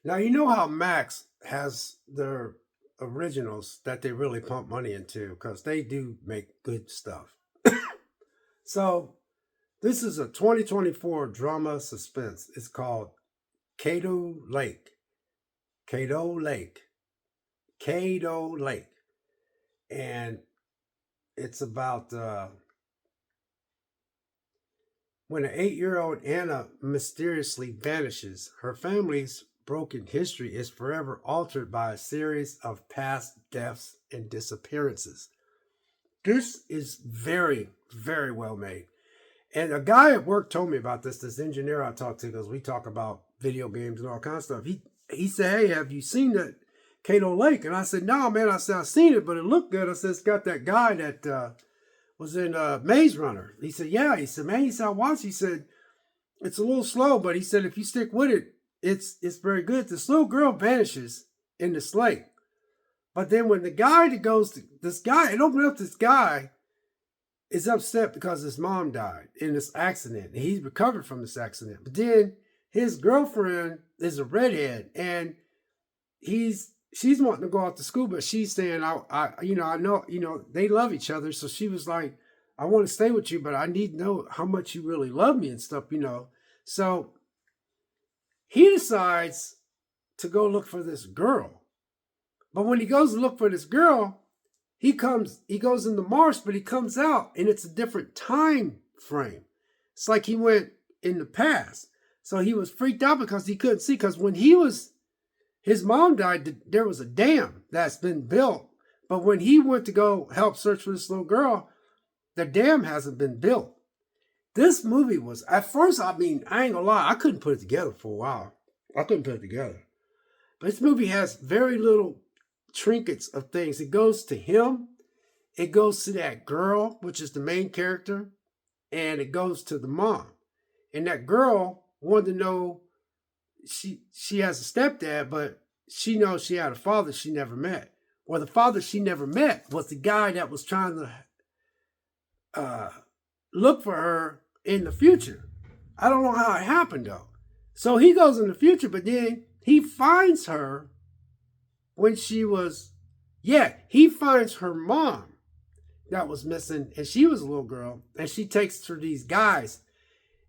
Now, you know how Max has their originals that they really pump money into because they do make good stuff. So, this is a 2024 drama suspense. It's called CADDO Lake. CADDO Lake. CADDO Lake. And it's about when an 8-year-old Anna mysteriously vanishes, her family's broken history is forever altered by a series of past deaths and disappearances. This is very, very well made. And a guy at work told me about this. This engineer I talked to, because we talk about video games and all kinds of stuff. He said, "Hey, have you seen that Cato Lake?" And I said, "No, man." I said, "I've seen it, but it looked good." I said, "It's got that guy that was in Maze Runner." He said, "Yeah." He said, "Man," he said, "I watched." He said, "It's a little slow, but," he said, "if you stick with it, it's very good." This little girl vanishes in this lake, but then when the guy that goes to this guy, it opened up, this guy is upset because his mom died in this accident. And he's recovered from this accident. But then his girlfriend is a redhead, and she's wanting to go off to school, but she's saying, I know, they love each other. So she was like, "I want to stay with you, but I need to know how much you really love me and stuff. So he decides to go look for this girl. But when he goes to look for this girl, he goes in the marsh, but he comes out and it's a different time frame. It's like he went in the past. So he was freaked out because he couldn't see. Because when his mom died, there was a dam that's been built. But when he went to go help search for this little girl, the dam hasn't been built. This movie was, at first, I ain't gonna lie, I couldn't put it together for a while. I couldn't put it together. But this movie has very little trinkets of things. It goes to him, it goes to that girl, which is the main character, and it goes to the mom. And that girl wanted to know, she has a stepdad, but she knows she had a father she never met. Well, the father she never met was the guy that was trying to look for her in the future. I don't know how it happened though. So he goes in the future, but then he finds her when he finds her mom that was missing, and she was a little girl, and she takes her to these guys.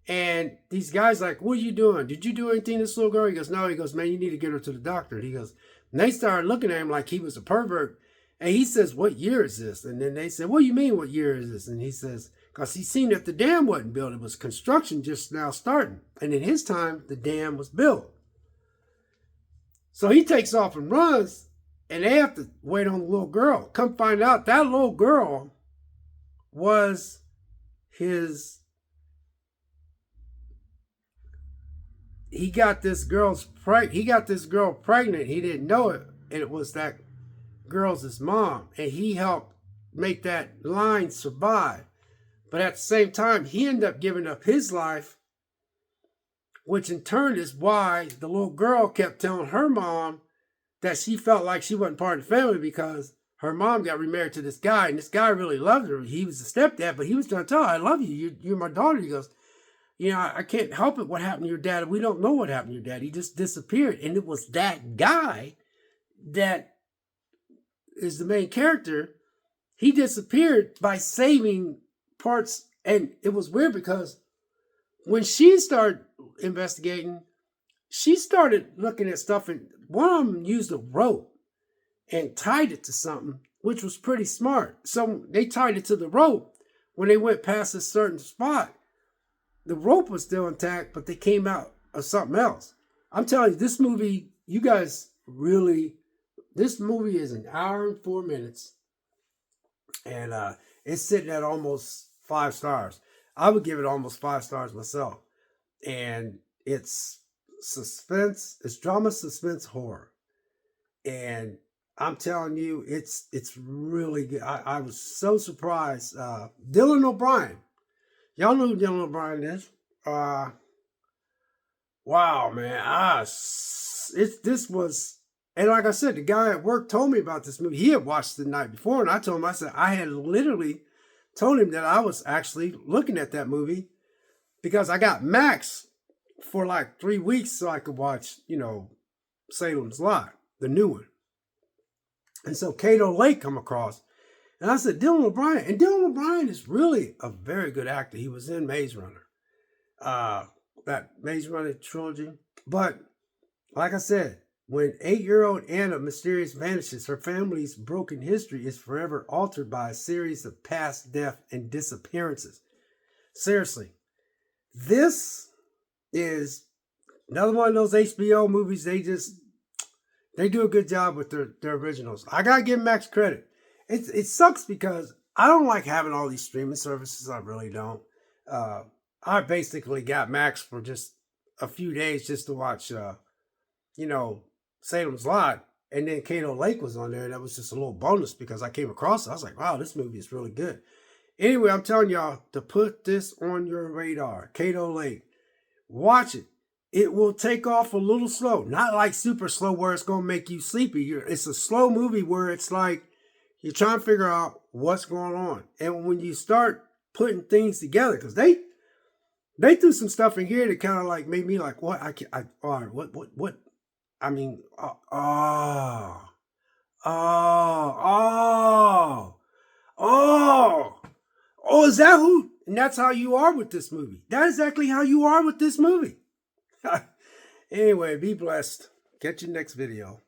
And these guys like, "What are you doing? Did you do anything to this little girl?" He goes, "No." He goes, "Man, you need to get her to the doctor." And he goes, and they started looking at him like he was a pervert. And he says, "What year is this?" And then they said, "What do you mean, what year is this?" And he says, because he seen that the dam wasn't built. It was construction just now starting. And in his time, the dam was built. So he takes off and runs, and they have to wait on the little girl. Come find out, that little girl was his. He got this girl pregnant. He didn't know it, and it was that girl's his mom, and he helped make that line survive. But at the same time, he ended up giving up his life, which in turn is why the little girl kept telling her mom that she felt like she wasn't part of the family, because her mom got remarried to this guy, and this guy really loved her. He was a stepdad, but he was trying to tell her, "I love you. You're my daughter." He goes, "I can't help it. What happened to your dad? We don't know what happened to your dad. He just disappeared." And it was that guy that is the main character. He disappeared by saving parts. And it was weird because when she started investigating, she started looking at stuff, and one of them used a rope and tied it to something, which was pretty smart. So they tied it to the rope. When they went past a certain spot, the rope was still intact, but they came out of something else. I'm telling you, this movie, this movie is an hour and 4 minutes, and it's sitting at almost 5 stars. I would give it almost 5 stars myself. And it's suspense, it's drama, suspense, horror. And I'm telling you, it's really good. I was so surprised. Dylan O'Brien. Y'all know who Dylan O'Brien is. Wow, man. This was, and like I said, the guy at work told me about this movie. He had watched it the night before, and I told him, I said, I had literally told him that I was actually looking at that movie because I got Max for like 3 weeks so I could watch, Salem's Lot, the new one. And so CADDO Lake come across. And I said, Dylan O'Brien. And Dylan O'Brien is really a very good actor. He was in Maze Runner. That Maze Runner trilogy. But like I said, when 8-year-old Anna mysteriously vanishes, her family's broken history is forever altered by a series of past death and disappearances. Seriously, this is another one of those HBO movies. They do a good job with their originals. I gotta give Max credit. It sucks because I don't like having all these streaming services. I really don't. I basically got Max for just a few days just to watch, Salem's Lot, and then CADDO Lake was on there, and that was just a little bonus because I came across it. I was like, wow, this movie is really good. Anyway, I'm telling y'all to put this on your radar. CADDO Lake. Watch it. It will take off a little slow. Not like super slow where it's going to make you sleepy. It's a slow movie where it's like you're trying to figure out what's going on. And when you start putting things together, because they threw some stuff in here that kind of like made me like, what? What? I mean, is that who? And that's how you are with this movie. That's exactly how you are with this movie. Anyway, be blessed. Catch you next video.